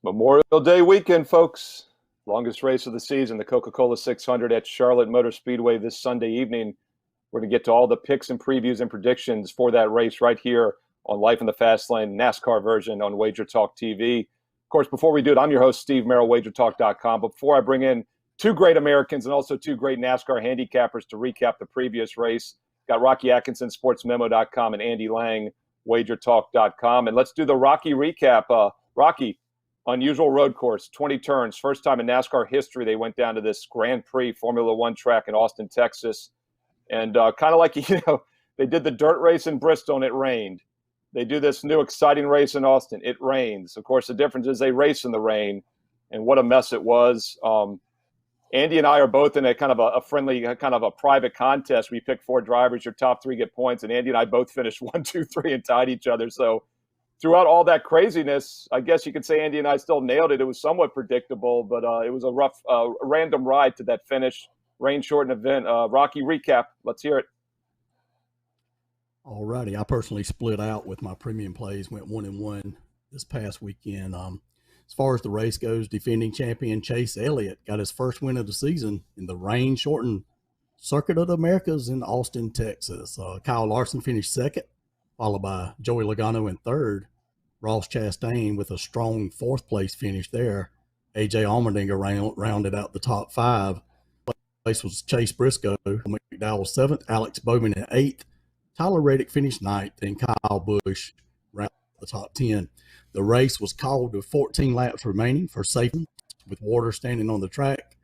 Memorial Day weekend, folks. Longest race of the season, the Coca Cola 600 at Charlotte Motor Speedway this Sunday evening. We're going to get to all the picks and previews and predictions for that race right here on Life in the Fast Lane, NASCAR version on WagerTalk TV. Of course, before we do it, I'm your host, Steve Merril, WagerTalk.com. But before I bring in two great Americans and also two great NASCAR handicappers to recap the previous race, got Rocky Atkinson, SportsMemo.com, and Andy Lang, WagerTalk.com. And let's do the Rocky recap. Rocky, unusual road course, 20 turns. First time in NASCAR history they went down to this Grand Prix Formula One track in Austin, Texas. And kind of like, they did the dirt race in Bristol and it rained. They do this new exciting race in Austin. It rains. Of course, the difference is they race in the rain, and what a mess it was. Andy and I are both in a kind of a friendly, kind of a private contest. We pick four drivers. Your top three get points, and Andy and I both finished 1, 2, 3 and tied each other. So throughout all that craziness, I guess you could say Andy and I still nailed it. It was somewhat predictable, but it was a rough, random ride to that finish. Rain-shortened event. Rocky, recap. Let's hear it. All righty. I personally split out with my premium plays, went 1-1 this past weekend. As far as the race goes, defending champion Chase Elliott got his first win of the season in the rain-shortened Circuit of the Americas in Austin, Texas. Kyle Larson finished second, followed by Joey Logano in third. Ross Chastain with a strong fourth-place finish there. A.J. Allmendinger rounded out the top five. Place was Chase Briscoe, McDowell seventh, Alex Bowman in eighth. Tyler Reddick finished ninth, and Kyle Busch rounded the top 10. The race was called with 14 laps remaining for safety, with water standing on the track.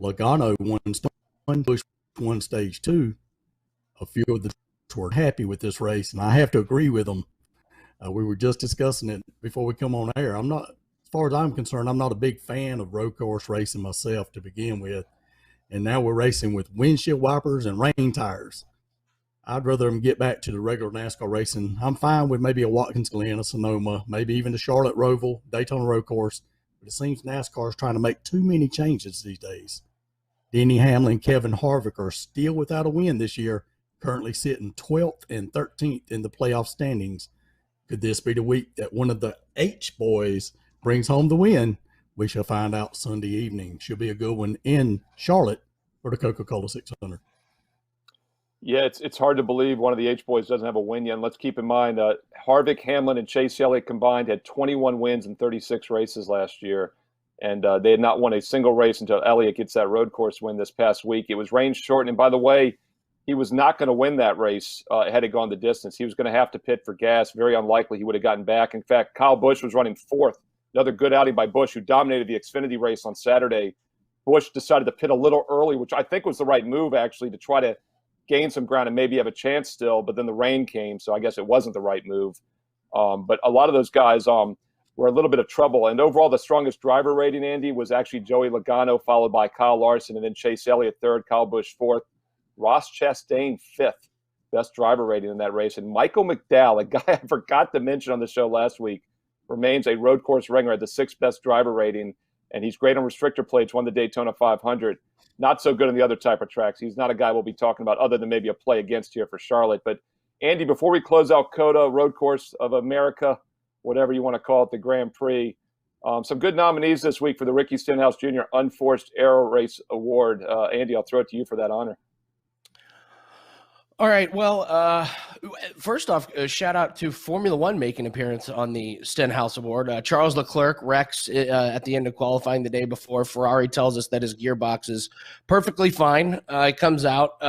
Logano won stage one, Busch won stage two. A few of the were happy with this race, and I have to agree with them. We were just discussing it before we come on air. As far as I'm concerned, I'm not a big fan of road course racing myself to begin with. And now we're racing with windshield wipers and rain tires. I'd rather them get back to the regular NASCAR racing. I'm fine with maybe a Watkins Glen, a Sonoma, maybe even the Charlotte Roval, Daytona road course. But it seems NASCAR is trying to make too many changes these days. Denny Hamlin and Kevin Harvick are still without a win this year, currently sitting 12th and 13th in the playoff standings. Could this be the week that one of the H boys brings home the win? We shall find out Sunday evening. Should be a good one in Charlotte for the Coca Cola 600. Yeah, it's hard to believe one of the H boys doesn't have a win yet. And let's keep in mind, Harvick, Hamlin, and Chase Elliott combined had 21 wins in 36 races last year. And they had not won a single race until Elliott gets that road course win this past week. It was rain shortened. And by the way, he was not going to win that race had it gone the distance. He was going to have to pit for gas. Very unlikely he would have gotten back. In fact, Kyle Busch was running fourth. Another good outing by Busch, who dominated the Xfinity race on Saturday. Busch decided to pit a little early, which I think was the right move, actually, to try to gain some ground and maybe have a chance still. But then the rain came, so I guess it wasn't the right move. But a lot of those guys were a little bit of trouble. And overall, the strongest driver rating, Andy, was actually Joey Logano, followed by Kyle Larson, and then Chase Elliott third, Kyle Busch fourth, Ross Chastain fifth, best driver rating in that race. And Michael McDowell, a guy I forgot to mention on the show last week, remains a road course ringer at the sixth best driver rating, and he's great on restrictor plates, won the Daytona 500. Not so good on the other type of tracks. He's not a guy we'll be talking about other than maybe a play against here for Charlotte. But, Andy, before we close out COTA, Road Course of America, whatever you want to call it, the Grand Prix, some good nominees this week for the Ricky Stenhouse Jr. Unforced Aero Race Award. Andy, I'll throw it to you for that honor. All right. Well, first off, a shout out to Formula One making an appearance on the Stenhouse Award. Charles Leclerc wrecks at the end of qualifying the day before. Ferrari tells us that his gearbox is perfectly fine. He comes out,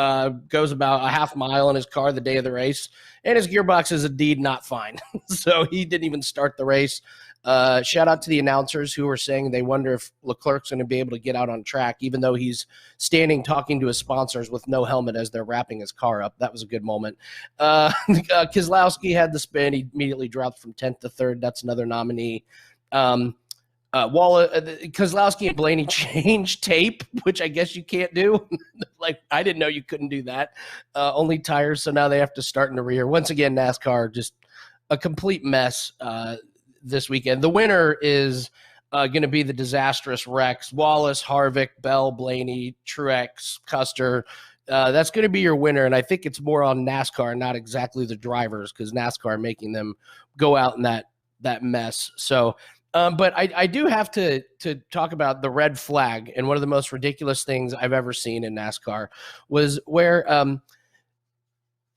goes about a half mile in his car the day of the race, and his gearbox is indeed not fine. So he didn't even start the race. Shout out to the announcers who were saying they wonder if Leclerc's going to be able to get out on track, even though he's standing talking to his sponsors with no helmet as they're wrapping his car up. That was a good moment. Keselowski had the spin. He immediately dropped from 10th to 3rd. That's another nominee. Keselowski and Blaney changed tape, which I guess you can't do. Like, I didn't know you couldn't do that. Only tires, so now they have to start in the rear. Once again, NASCAR, just a complete mess this weekend. The winner is going to be the disastrous wrecks. Wallace, Harvick, Bell, Blaney, Truex, Custer. That's going to be your winner, and I think it's more on NASCAR, not exactly the drivers, because NASCAR making them go out in that mess. So But I do have to talk about the red flag, and one of the most ridiculous things I've ever seen in NASCAR was where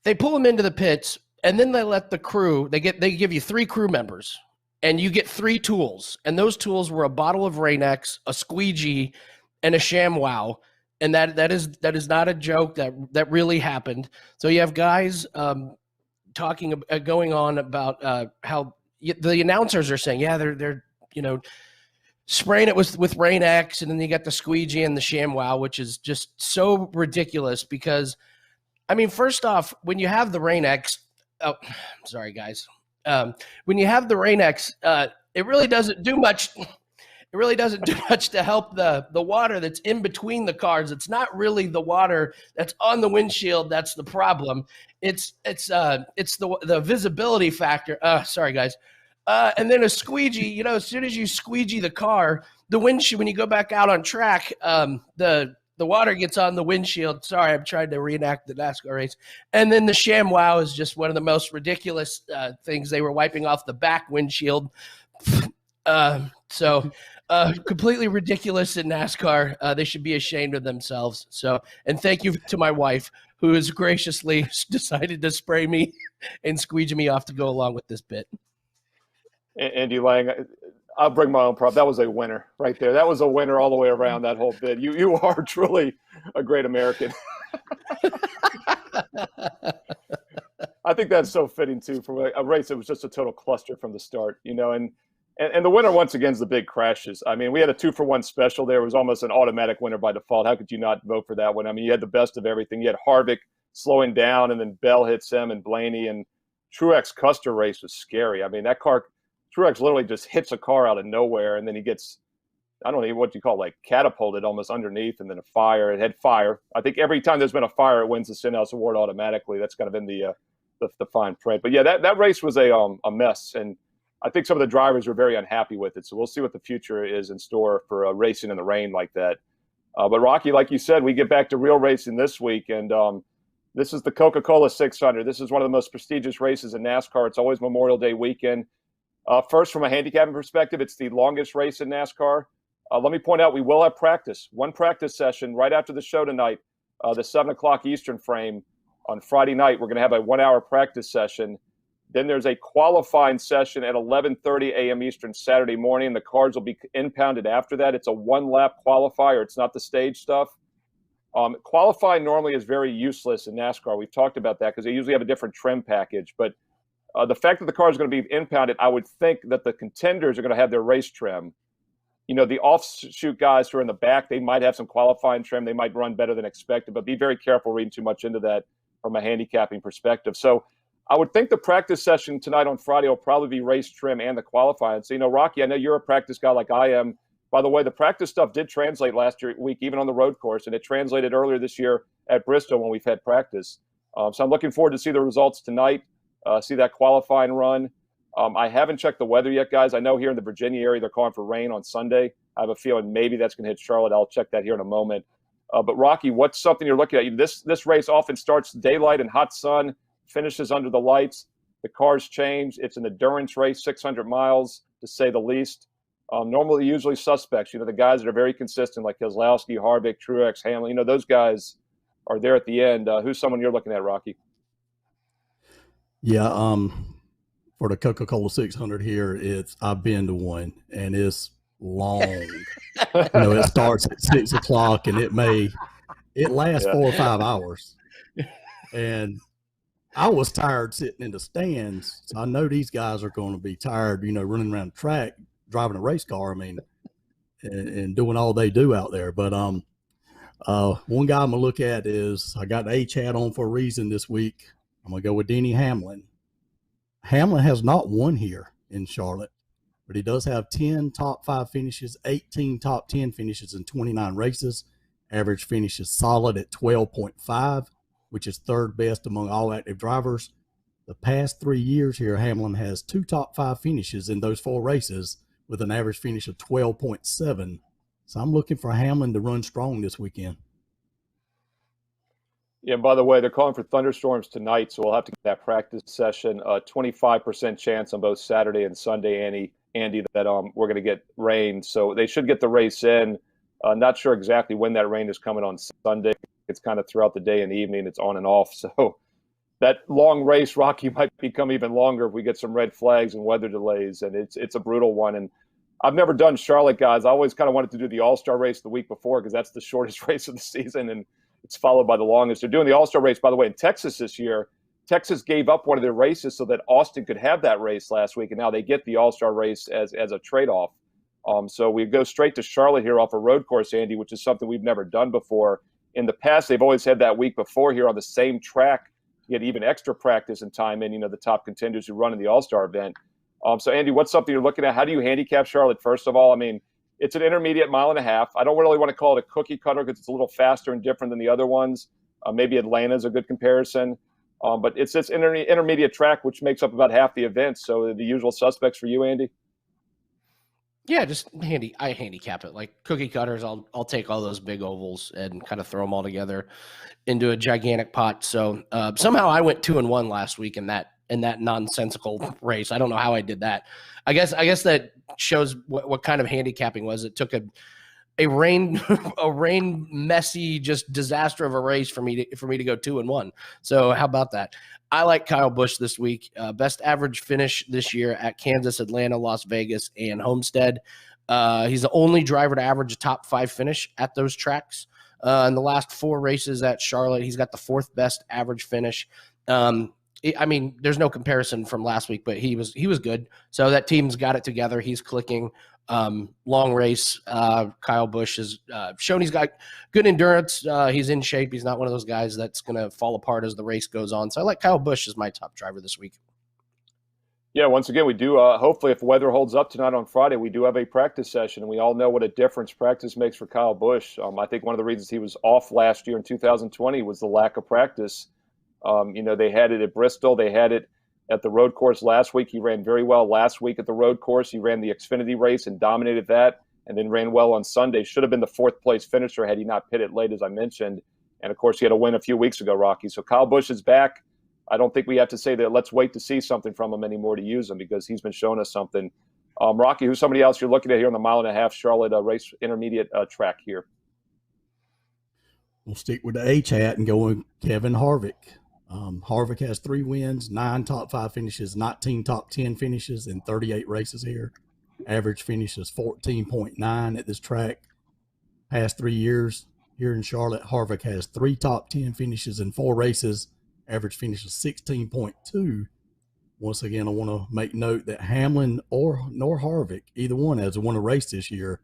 they pull them into the pits, and then they let the crew. They give you 3 crew members, and you get 3 tools, and those tools were a bottle of Rain-X, a squeegee, and a ShamWow. And that is not a joke. That really happened. So you have guys going on about how the announcers are saying, yeah, they're spraying it with Rain-X, and then you got the squeegee and the ShamWow, which is just so ridiculous. Because, I mean, first off, when you have the Rain-X, oh, sorry guys, when you have the Rain-X, it really doesn't do much. It really doesn't do much to help the water that's in between the cars. It's not really the water that's on the windshield that's the problem. It's the visibility factor. Sorry guys. And then a squeegee. As soon as you squeegee the car, the windshield, when you go back out on track, the water gets on the windshield. Sorry, I'm trying to reenact the NASCAR race. And then the ShamWow is just one of the most ridiculous things. They were wiping off the back windshield. Completely ridiculous in NASCAR. They should be ashamed of themselves. So, and thank you to my wife, who has graciously decided to spray me and squeegee me off to go along with this bit. Andy Lang, I'll bring my own prop. That was a winner right there. That was a winner all the way around, that whole bit. You are truly a great American. I think that's so fitting too for a race that was just a total cluster from the start, and the winner once again is the big crashes. I mean, we had a 2-for-1 special there. It was almost an automatic winner by default. How could you not vote for that one? I mean, you had the best of everything. You had Harvick slowing down, and then Bell hits him, and Blaney, and Truex Custer race was scary. I mean, that car, Truex literally just hits a car out of nowhere, and then he gets, I don't know what you call it, like catapulted almost underneath, and then a fire. It had fire. I think every time there's been a fire, it wins the Stenhouse Award automatically. That's kind of in the fine print. But yeah, that race was a mess, and I think some of the drivers were very unhappy with it. So we'll see what the future is in store for racing in the rain like that. But Rocky, like you said, we get back to real racing this week, and this is the Coca Cola 600. This is one of the most prestigious races in NASCAR. It's always Memorial Day weekend. First, from a handicapping perspective, it's the longest race in NASCAR. Let me point out, we will have practice. One practice session right after the show tonight, the 7 o'clock Eastern frame on Friday night. We're going to have a 1-hour practice session. Then there's a qualifying session at 11:30 a.m. Eastern Saturday morning. The cars will be impounded after that. It's a 1-lap qualifier. It's not the stage stuff. Qualifying normally is very useless in NASCAR. We've talked about that because they usually have a different trim package. But the fact that the car is going to be impounded, I would think that the contenders are going to have their race trim. The offshoot guys who are in the back, they might have some qualifying trim. They might run better than expected, but be very careful reading too much into that from a handicapping perspective. So I would think the practice session tonight on Friday will probably be race trim and the qualifying. So, Rocky, I know you're a practice guy like I am. By the way, the practice stuff did translate last week, even on the road course, and it translated earlier this year at Bristol when we've had practice. So I'm looking forward to see the results tonight, see that qualifying run. I haven't checked the weather yet, guys. I know here in the Virginia area they're calling for rain on Sunday. I have a feeling maybe that's going to hit Charlotte. I'll check that here in a moment. But, Rocky, what's something you're looking at? This race often starts daylight and hot sun, finishes under the lights. The cars change. It's an endurance race, 600 miles to say the least. Normally, usually suspects, the guys that are very consistent like Keselowski, Harvick, Truex, Hamlin, those guys are there at the end. Who's someone you're looking at, Rocky? Yeah, for the Coca Cola 600 here, I've been to one, and it's long. It starts at 6 o'clock, and it lasts 4 or 5 hours. And I was tired sitting in the stands, so I know these guys are going to be tired, running around the track, driving a race car, and doing all they do out there. But one guy I'm going to look at is, I got the H hat on for a reason this week. I'm going to go with Denny Hamlin. Hamlin has not won here in Charlotte, but he does have 10 top 5 finishes, 18 top 10 finishes in 29 races. Average finish is solid at 12.5. which is third best among all active drivers. The past 3 years here, Hamlin has 2 top 5 finishes in those 4 races with an average finish of 12.7. So I'm looking for Hamlin to run strong this weekend. Yeah, by the way, they're calling for thunderstorms tonight, so we'll have to get that practice session. 25% chance on both Saturday and Sunday, Annie. Andy, that we're going to get rain. So they should get the race in. Not sure exactly when that rain is coming on Sunday. It's kind of throughout the day and evening. It's on and off. So that long race, Rocky, might become even longer if we get some red flags and weather delays. And it's a brutal one. And I've never done Charlotte, guys. I always kind of wanted to do the All-Star race the week before because that's the shortest race of the season, and it's followed by the longest. They're doing the All-Star race, by the way, in Texas this year. Texas gave up one of their races so that Austin could have that race last week, and now they get the All-Star race as a trade-off. So we go straight to Charlotte here off a road course, Andy, which is something we've never done before. In the past, they've always had that week before here on the same track. You get even extra practice and time in, the top contenders who run in the All-Star event. So, Andy, what's something you're looking at? How do you handicap Charlotte, first of all? I mean, it's an intermediate 1.5 miles. I don't really want to call it a cookie cutter because it's a little faster and different than the other ones. Maybe Atlanta's a good comparison. But it's this intermediate track, which makes up about half the event. So the usual suspects for you, Andy? Yeah, just I handicap it. Like cookie cutters, I'll take all those big ovals and kind of throw them all together into a gigantic pot. So somehow I went 2-1 last week in that nonsensical race. I don't know how I did that. I guess that shows what kind of handicapping was. It took a rain messy just disaster of a race for me to go 2-1. So how about that? I like Kyle Busch this week. Best average finish this year at Kansas, Atlanta, Las Vegas, and Homestead. He's the only driver to average a top 5 finish at those tracks. In the last 4 races at Charlotte, he's got the 4th best average finish. I mean, there's no comparison from last week, but he was good. So that team's got it together. He's clicking. Long race. Kyle Busch has shown he's got good endurance. He's in shape. He's not one of those guys that's going to fall apart as the race goes on. So I like Kyle Busch as my top driver this week. Yeah, once again, we do, hopefully if weather holds up tonight on Friday, we do have a practice session, and we all know what a difference practice makes for Kyle Busch. I think one of the reasons he was off last year in 2020 was the lack of practice. They had it at Bristol. They had it at the road course last week. He ran very well last week at the road course. He ran the Xfinity race and dominated that, and then ran well on Sunday. Should have been the 4th place finisher had he not pitted late, as I mentioned. And, of course, he had a win a few weeks ago, Rocky. So Kyle Busch is back. I don't think we have to say that let's wait to see something from him anymore to use him because he's been showing us something. Rocky, who's somebody else you're looking at here on the 1.5 mile Charlotte race intermediate track here? We'll stick with the H-hat and go with Kevin Harvick. Harvick has 3 wins, 9 top 5 finishes, 19 top 10 finishes in 38 races here. Average finish is 14.9 at this track. Past 3 years here in Charlotte, Harvick has 3 top 10 finishes in 4 races. Average finish is 16.2. Once again, I want to make note that Hamlin nor Harvick, either one, has won a race this year.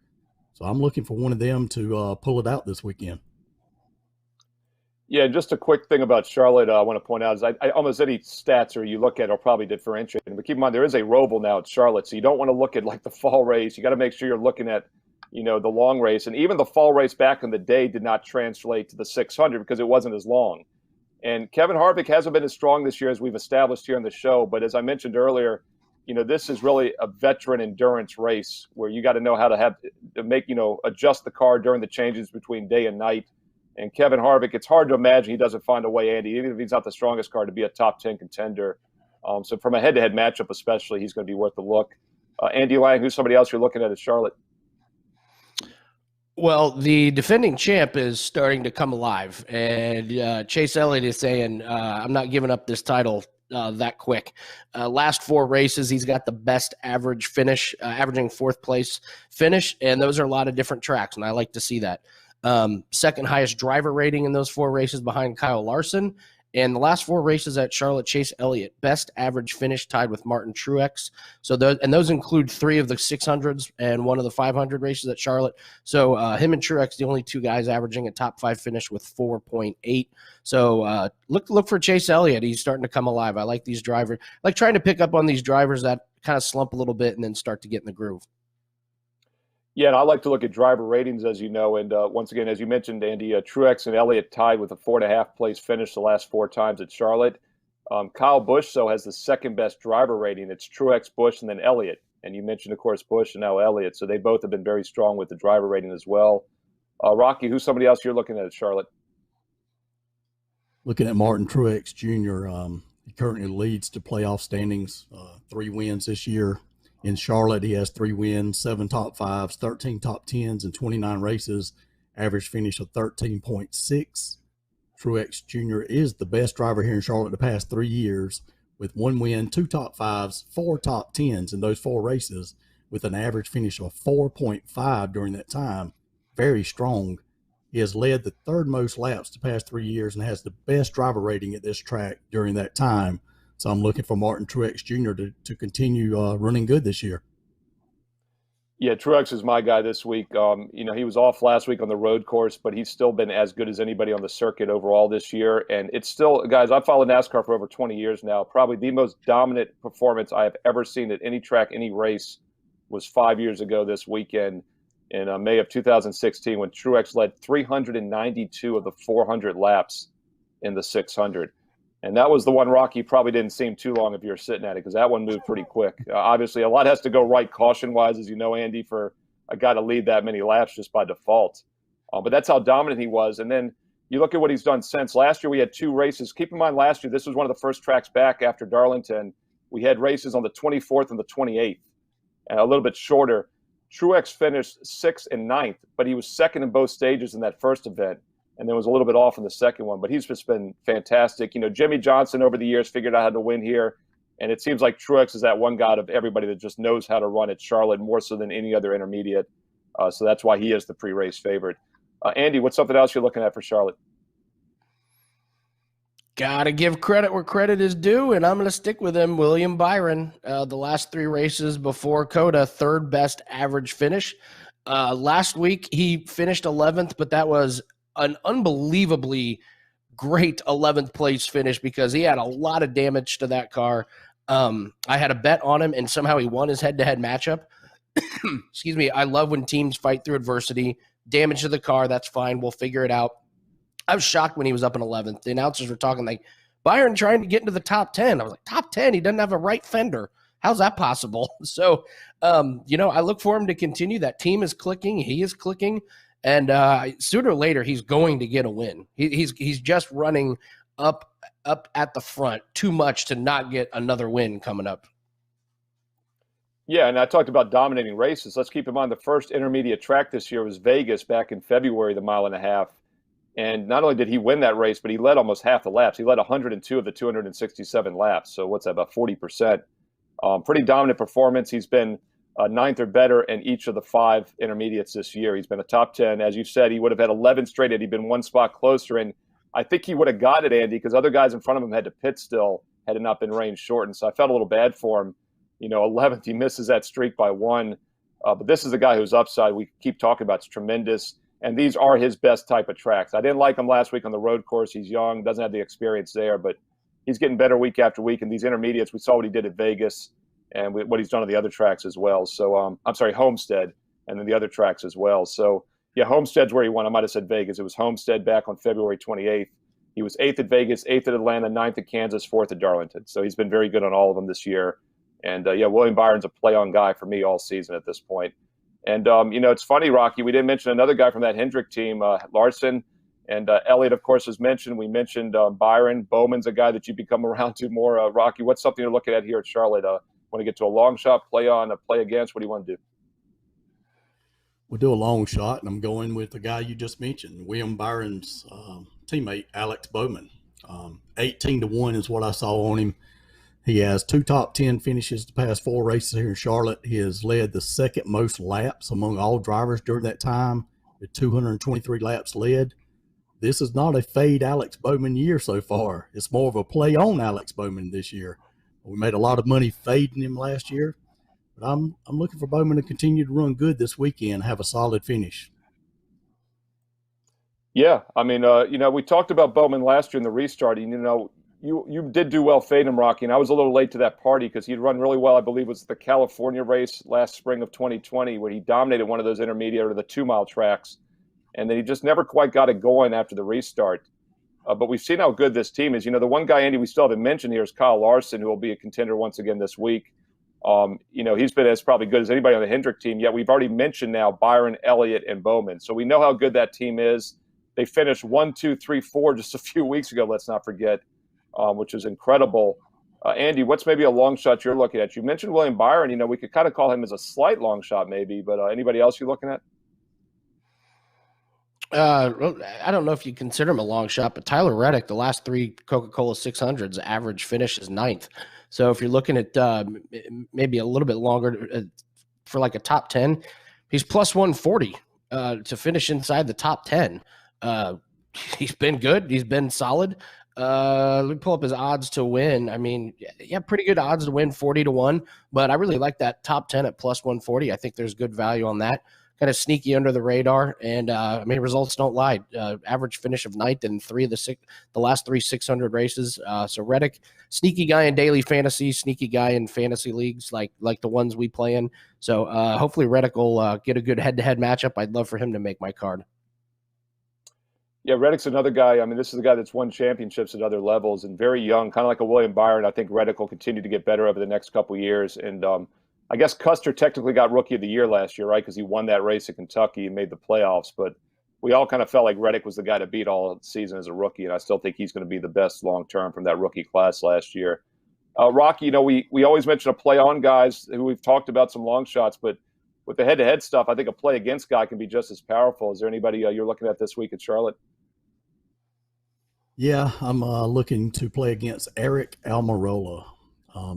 So I'm looking for one of them to pull it out this weekend. Yeah, just a quick thing about Charlotte I want to point out is I almost any stats or you look at are probably differentiating. But keep in mind, there is a Roval now at Charlotte, so you don't want to look at like the fall race. You got to make sure you're looking at, the long race. And even the fall race back in the day did not translate to the 600 because it wasn't as long. And Kevin Harvick hasn't been as strong this year as we've established here on the show. But as I mentioned earlier, this is really a veteran endurance race where you got to know how to make, adjust the car during the changes between day and night. And Kevin Harvick, it's hard to imagine he doesn't find a way, Andy, even if he's not the strongest car, to be a top 10 contender. So from a head-to-head matchup especially, he's going to be worth a look. Andy Lang, who's somebody else you're looking at Charlotte? Well, the defending champ is starting to come alive, and Chase Elliott is saying, I'm not giving up this title that quick. Last 4 races, he's got the best average finish, averaging 4th place finish, and those are a lot of different tracks, and I like to see that. Second highest driver rating in those 4 races behind Kyle Larson. And the last 4 races at Charlotte, Chase Elliott, best average finish tied with Martin Truex. So those include 3 of the 600s and 1 of the 500 races at Charlotte. So him and Truex, the only 2 guys averaging a top 5 finish with 4.8. So look for Chase Elliott. He's starting to come alive. I like these drivers. I like trying to pick up on these drivers that kind of slump a little bit and then start to get in the groove. Yeah, and I like to look at driver ratings, as you know. And once again, as you mentioned, Andy, Truex and Elliott tied with a 4.5 place finish the last 4 times at Charlotte. Kyle Busch, though, has the second best driver rating. It's Truex, Busch, and then Elliott. And you mentioned, of course, Busch and now Elliott. So they both have been very strong with the driver rating as well. Rocky, who's somebody else you're looking at Charlotte? Looking at Martin Truex Jr., he currently leads to playoff standings, 3 wins this year. In Charlotte, he has 3 wins, 7 top 5s, 13 top 10s, and 29 races. Average finish of 13.6. Truex Jr. is the best driver here in Charlotte the past 3 years, with 1 win, 2 top 5s, 4 top 10s in those 4 races, with an average finish of 4.5 during that time. Very strong. He has led the 3rd most laps the past 3 years and has the best driver rating at this track during that time. So I'm looking for Martin Truex Jr. to continue running good this year. Yeah, Truex is my guy this week. He was off last week on the road course, but he's still been as good as anybody on the circuit overall this year. And it's still, guys, I've followed NASCAR for over 20 years now. Probably the most dominant performance I have ever seen at any track, any race, was 5 years ago this weekend in May of 2016 when Truex led 392 of the 400 laps in the 600. And that was the one, Rocky, probably didn't seem too long if you were sitting at it because that one moved pretty quick. Obviously, a lot has to go right caution-wise, as you know, Andy, for a guy to lead that many laps just by default. But that's how dominant he was. And then you look at what he's done since. Last year we had 2 races. Keep in mind, last year this was one of the first tracks back after Darlington. We had races on the 24th and the 28th, and a little bit shorter. Truex finished 6th and 9th, but he was second in both stages in that first event. And then was a little bit off in the second one, but he's just been fantastic. Jimmy Johnson over the years figured out how to win here, and it seems like Truex is that one guy of everybody that just knows how to run at Charlotte more so than any other intermediate. So that's why he is the pre-race favorite. Andy, what's something else you're looking at for Charlotte? Gotta give credit where credit is due, and I'm going to stick with him. William Byron, the last 3 races before Coda, 3rd best average finish. Last week he finished 11th, but that was an unbelievably great 11th place finish because he had a lot of damage to that car. I had a bet on him, and somehow he won his head-to-head matchup. Excuse me. I love when teams fight through adversity. Damage to the car, that's fine. We'll figure it out. I was shocked when he was up in 11th. The announcers were talking like, Byron trying to get into the top 10. I was like, top 10? He doesn't have a right fender. How's that possible? So, I look for him to continue. That team is clicking. He is clicking. And sooner or later, he's going to get a win. He's just running up at the front too much to not get another win coming up. Yeah, and I talked about dominating races. Let's keep in mind the first intermediate track this year was Vegas back in February, the 1.5 miles. And not only did he win that race, but he led almost half the laps. He led 102 of the 267 laps. So what's that, about 40%? Pretty dominant performance. He's been 9th or better in each of the 5 intermediates this year. He's been a top 10. As you said, he would have had 11 straight had he been 1 spot closer. And I think he would have got it, Andy, because other guys in front of him had to pit still had it not been range shortened. So I felt a little bad for him. 11th, he misses that streak by 1. But this is a guy whose upside we keep talking about is tremendous. And these are his best type of tracks. I didn't like him last week on the road course. He's young, doesn't have the experience there, but he's getting better week after week. And these intermediates, we saw what he did at Vegas and what he's done on the other tracks as well. So, Homestead, and then the other tracks as well. So, yeah, Homestead's where he won. I might have said Vegas. It was Homestead back on February 28th. He was 8th at Vegas, 8th at Atlanta, 9th at Kansas, 4th at Darlington. So he's been very good on all of them this year. And, William Byron's a play-on guy for me all season at this point. And, it's funny, Rocky, we didn't mention another guy from that Hendrick team, Larson. And Elliott, of course, was mentioned. We mentioned Byron. Bowman's a guy that you become around to more. Rocky, what's something you're looking at here at Charlotte? Want to get to a long shot, play on, a play against? What do you want to do? We'll do a long shot, and I'm going with the guy you just mentioned, William Byron's teammate, Alex Bowman. 18-1 is what I saw on him. He has 2 top 10 finishes the past 4 races here in Charlotte. He has led the 2nd most laps among all drivers during that time with 223 laps led. This is not a fade Alex Bowman year so far. It's more of a play on Alex Bowman this year. We made a lot of money fading him last year, but I'm looking for Bowman to continue to run good this weekend, have a solid finish. Yeah, I mean, we talked about Bowman last year in the restart. And, you did do well fading him, Rocky, and I was a little late to that party because he'd run really well. I believe it was the California race last spring of 2020 where he dominated one of those intermediate or the 2-mile tracks, and then he just never quite got it going after the restart. But we've seen how good this team is. The one guy, Andy, we still haven't mentioned here is Kyle Larson, who will be a contender once again this week. He's been as probably good as anybody on the Hendrick team, yet we've already mentioned now Byron, Elliott, and Bowman. So we know how good that team is. They finished 1, 2, 3, 4 just a few weeks ago, let's not forget, which is incredible. Andy, what's maybe a long shot you're looking at? You mentioned William Byron. We could kind of call him as a slight long shot maybe, but anybody else you're looking at? Well, I don't know if you consider him a long shot, but Tyler Reddick, the last 3 Coca Cola 600s, average finish is 9th. So if you're looking at maybe a little bit longer for like a top 10, he's plus 140 to finish inside the top 10. He's been good. He's been solid. Let me pull up his odds to win. I mean, yeah, pretty good odds to win, 40-1. But I really like that top 10 at plus 140. I think there's good value on that. Kind of sneaky under the radar, and I mean, results don't lie. Average finish of 9th in the last 3 600 races. So Reddick, sneaky guy in daily fantasy, sneaky guy in fantasy leagues like the ones we play in. So hopefully Reddick will get a good head-to-head matchup. I'd love for him to make my card. Yeah, Reddick's another guy. I mean, this is a guy that's won championships at other levels and very young, kind of like a William Byron. I think Reddick will continue to get better over the next couple of years. And I guess Custer technically got Rookie of the Year last year, right? Because he won that race at Kentucky and made the playoffs. But we all kind of felt like Reddick was the guy to beat all season as a rookie, and I still think he's going to be the best long term from that rookie class last year. Rocky, we always mention a play on guys who we've talked about some long shots, but with the head-to-head stuff, I think a play against guy can be just as powerful. Is there anybody you're looking at this week at Charlotte? Yeah, I'm looking to play against Eric Almirola.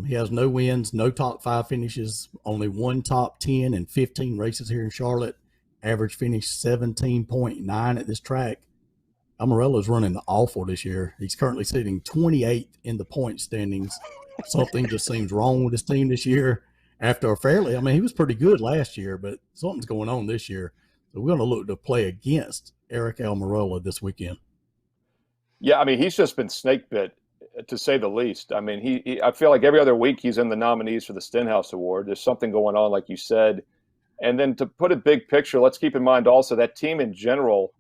He has no wins, no top 5 finishes, only 1 top 10 and 15 races here in Charlotte. Average finish 17.9 at this track. Almirola's running awful this year. He's currently sitting 28th in the point standings. Something just seems wrong with his team this year. After he was pretty good last year, but something's going on this year. So we're going to look to play against Eric Almirola this weekend. Yeah, I mean, he's just been snake bit, to say the least. I mean, I feel like every other week he's in the nominees for the Stenhouse Award. There's something going on, like you said. And then to put a big picture, let's keep in mind also that team in general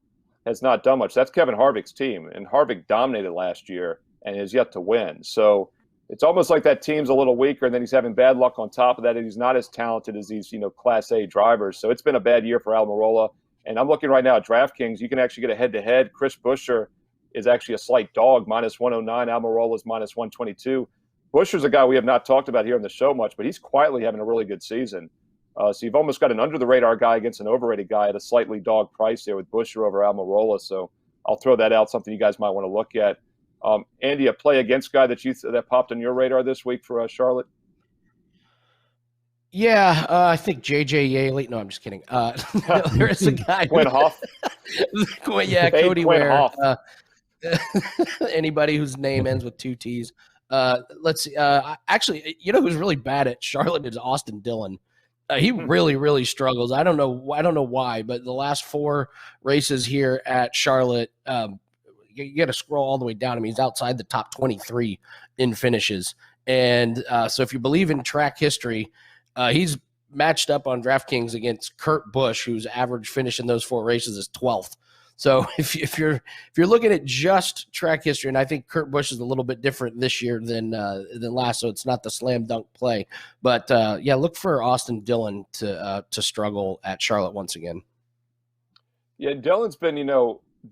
has not done much. That's Kevin Harvick's team, and Harvick dominated last year and has yet to win. So it's almost like that team's a little weaker, and then he's having bad luck on top of that, and he's not as talented as these, Class A drivers. So it's been a bad year for Almirola. And I'm looking right now at DraftKings. You can actually get a head-to-head. Chris Buescher is actually a slight dog, minus 109. Almirola's minus 122. Buescher's a guy we have not talked about here on the show much, but he's quietly having a really good season. So you've almost got an under-the-radar guy against an overrated guy at a slightly dog price there with Buescher over Almirola. So I'll throw that out, something you guys might want to look at. Andy, a play against guy that popped on your radar this week for Charlotte? Yeah, I think JJ Yaley. No, I'm just kidding. There is a guy. Quinn Hoff. Yeah, Cody Ware. Anybody whose name ends with 2 T's. Let's see. Actually, who's really bad at Charlotte is Austin Dillon. He really, really struggles. I don't know why, but the last 4 races here at Charlotte, you got to scroll all the way down. I mean, he's outside the top 23 in finishes. And so if you believe in track history, he's matched up on DraftKings against Kurt Busch, whose average finish in those 4 races is 12th. So if you're looking at just track history, and I think Kurt Busch is a little bit different this year than last, so it's not the slam dunk play. But yeah, look for Austin Dillon to struggle at Charlotte once again. Yeah, Dillon's been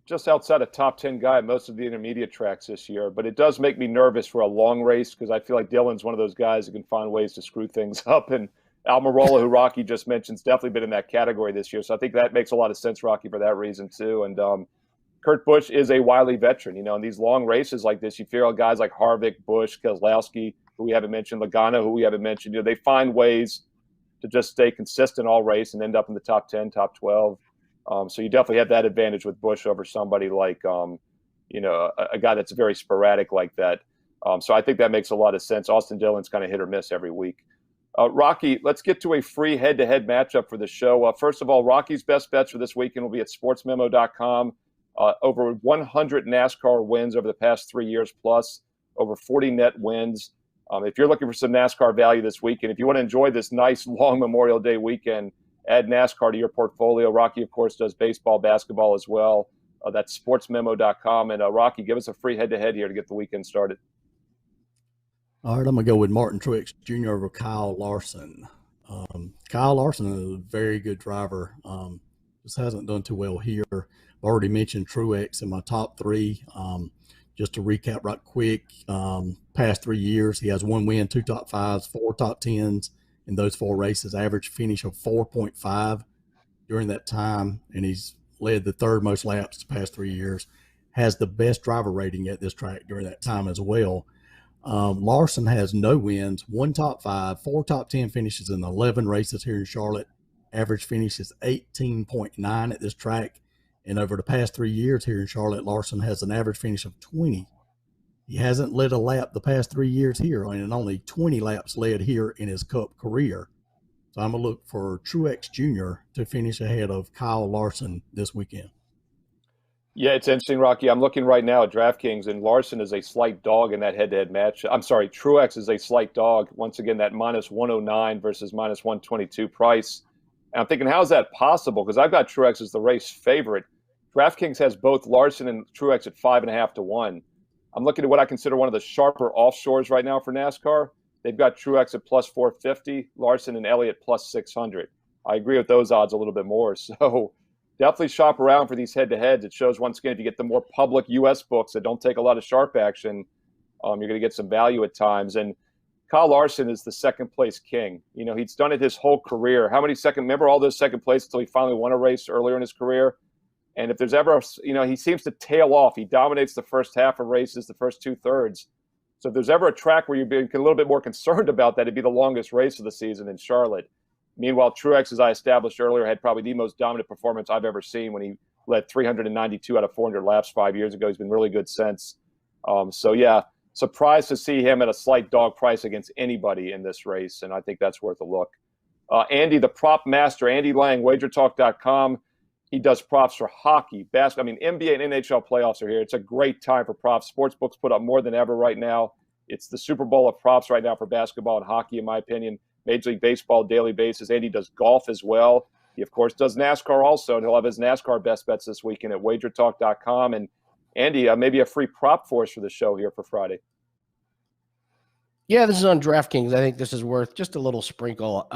just outside a top 10 guy at most of the intermediate tracks this year, but it does make me nervous for a long race because I feel like Dillon's one of those guys who can find ways to screw things up. And Almirola, who Rocky just mentioned, has definitely been in that category this year. So I think that makes a lot of sense, Rocky, for that reason too. And Kurt Busch is a wily veteran. In these long races like this, you feel guys like Harvick, Busch, Keselowski, who we haven't mentioned, Logano, who we haven't mentioned. They find ways to just stay consistent all race and end up in the top 10, top 12. So you definitely have that advantage with Busch over somebody like, a guy that's very sporadic like that. So I think that makes a lot of sense. Austin Dillon's kind of hit or miss every week. Rocky, let's get to a free head-to-head matchup for the show. First of all, Rocky's best bets for this weekend will be at sportsmemo.com. Over 100 NASCAR wins over the past 3 years plus, over 40 net wins. If you're looking for some NASCAR value this weekend, if you want to enjoy this nice long Memorial Day weekend, add NASCAR to your portfolio. Rocky, of course, does baseball, basketball as well. That's sportsmemo.com. And Rocky, give us a free head-to-head here to get the weekend started. All right, I'm going to go with Martin Truex Jr. over Kyle Larson. Kyle Larson is a very good driver. Just hasn't done too well here. I've already mentioned Truex in my top 3. just to recap right quick, past 3 years, he has 1 win, 2 top 5s, 4 top 10s in those 4 races, average finish of 4.5 during that time, and he's led the 3rd most laps the past 3 years, has the best driver rating at this track during that time as well. Larson has no wins, 1 top 5, 4 top 10 finishes in 11 races here in Charlotte. Average finish is 18.9 at this track. And over the past 3 years here in Charlotte, Larson has an average finish of 20. He hasn't led a lap the past 3 years here, and only 20 laps led here in his Cup career. So I'm going to look for Truex Jr. to finish ahead of Kyle Larson this weekend. Yeah, it's interesting, Rocky. I'm looking right now at DraftKings, and Larson is a slight dog in that head-to-head match. I'm sorry, Truex is a slight dog. Once again, that minus 109 versus minus 122 price. And I'm thinking, how is that possible? Because I've got Truex as the race favorite. DraftKings has both Larson and Truex at 5.5 to 1. I'm looking at what I consider one of the sharper offshores right now for NASCAR. They've got Truex at plus 450, Larson and Elliott plus 600. I agree with those odds a little bit more. So definitely shop around for these head-to-heads. It shows, once again, if you get the more public U.S. books that don't take a lot of sharp action, you're going to get some value at times. And Kyle Larson is the second-place king. You know, he's done it his whole career. How many remember all those second place until he finally won a race earlier in his career? And if there's ever, he seems to tail off. He dominates the first half of races, the first 2/3. So if there's ever a track where you're being a little bit more concerned about that, it'd be the longest race of the season in Charlotte. Meanwhile, Truex, as I established earlier, had probably the most dominant performance I've ever seen when he led 392 out of 400 laps 5 years ago. He's been really good since. So, yeah, surprised to see him at a slight dog price against anybody in this race, and I think that's worth a look. Andy, the prop master, Andy Lang, WagerTalk.com. He does props for hockey, basketball. I mean, NBA and NHL playoffs are here. It's a great time for props. Sportsbooks put up more than ever right now. It's the Super Bowl of props right now for basketball and hockey, in my opinion. Major League Baseball, daily basis. Andy does golf as well. He, of course, does NASCAR also, and he'll have his NASCAR best bets this weekend at WagerTalk.com. And, Andy, maybe a free prop for us for the show here for Friday. Yeah, this is on DraftKings. I think this is worth just a little sprinkle.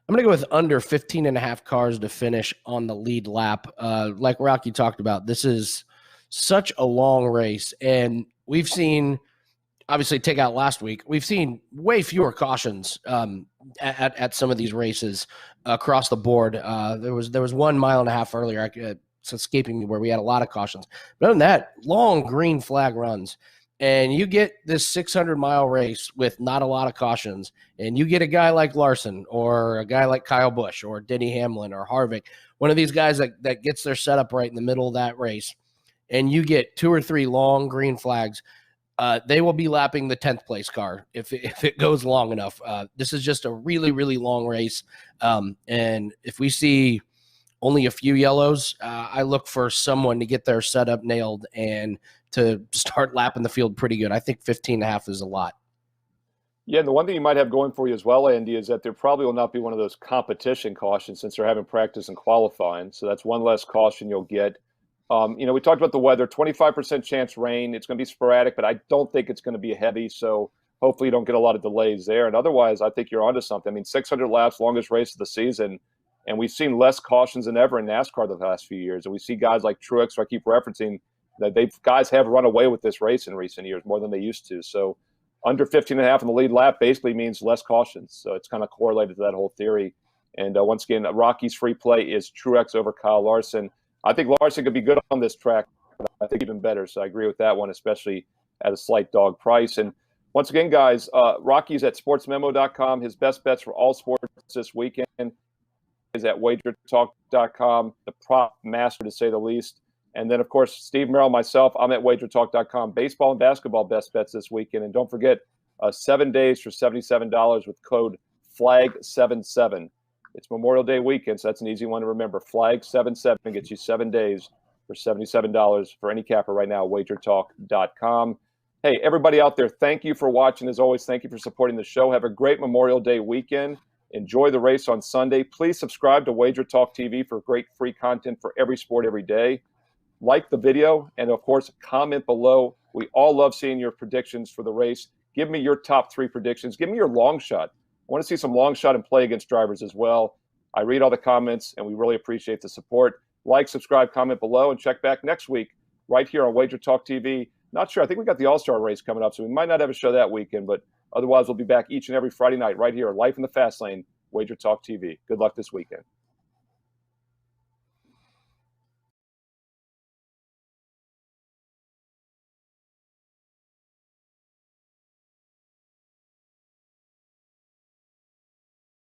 I'm going to go with under 15.5 cars to finish on the lead lap. Like Rocky talked about, this is such a long race, and we've seen, obviously take out last week, we've seen way fewer cautions at some of these races across the board. There was 1.5 miles earlier, it's escaping me, where we had a lot of cautions. But other than that, long green flag runs. And you get this 600-mile race with not a lot of cautions, and you get a guy like Larson or a guy like Kyle Busch or Denny Hamlin or Harvick, one of these guys that gets their setup right in the middle of that race, and you get 2 or 3 long green flags, they will be lapping the 10th place car if it goes long enough. This is just a really, really long race. And if we see only a few yellows, I look for someone to get their setup nailed and to start lapping the field pretty good. I think 15.5 is a lot. Yeah, and the one thing you might have going for you as well, Andy, is that there probably will not be one of those competition cautions since they're having practice and qualifying. So that's one less caution you'll get. We talked about the weather, 25% chance rain. It's going to be sporadic, but I don't think it's going to be heavy. So hopefully you don't get a lot of delays there. And otherwise, I think you're onto something. I mean, 600 laps, longest race of the season. And we've seen less cautions than ever in NASCAR the last few years. And we see guys like Truex, who I keep referencing, that guys have run away with this race in recent years more than they used to. So under 15.5 in the lead lap basically means less cautions. So it's kind of correlated to that whole theory. And once again, Rocky's free play is Truex over Kyle Larson. I think Larson could be good on this track, but I think even better. So I agree with that one, especially at a slight dog price. And once again, guys, Rocky's at sportsmemo.com. His best bets for all sports this weekend is at WagerTalk.com, the prop master to say the least. And then, of course, Steve Merril, myself, I'm at WagerTalk.com. Baseball and basketball best bets this weekend. And don't forget, 7 days for $77 with code FLAG77. It's Memorial Day weekend, so that's an easy one to remember. FLAG77 gets you 7 days for $77 for any capper right now, WagerTalk.com. Hey, everybody out there, thank you for watching. As always, thank you for supporting the show. Have a great Memorial Day weekend. Enjoy the race on Sunday. Please subscribe to Wager Talk TV for great free content for every sport every day. Like the video, and of course, comment below. We all love seeing your predictions for the race. Give me your top 3 predictions. Give me your long shot. I want to see some long shot and play against drivers as well. I read all the comments, and we really appreciate the support. Like, subscribe, comment below, and check back next week right here on Wager Talk TV. Not sure. I think we got the All-Star race coming up, so we might not have a show that weekend, but otherwise we'll be back each and every Friday night right here, Life in the Fast Lane, Wager Talk TV. Good luck this weekend.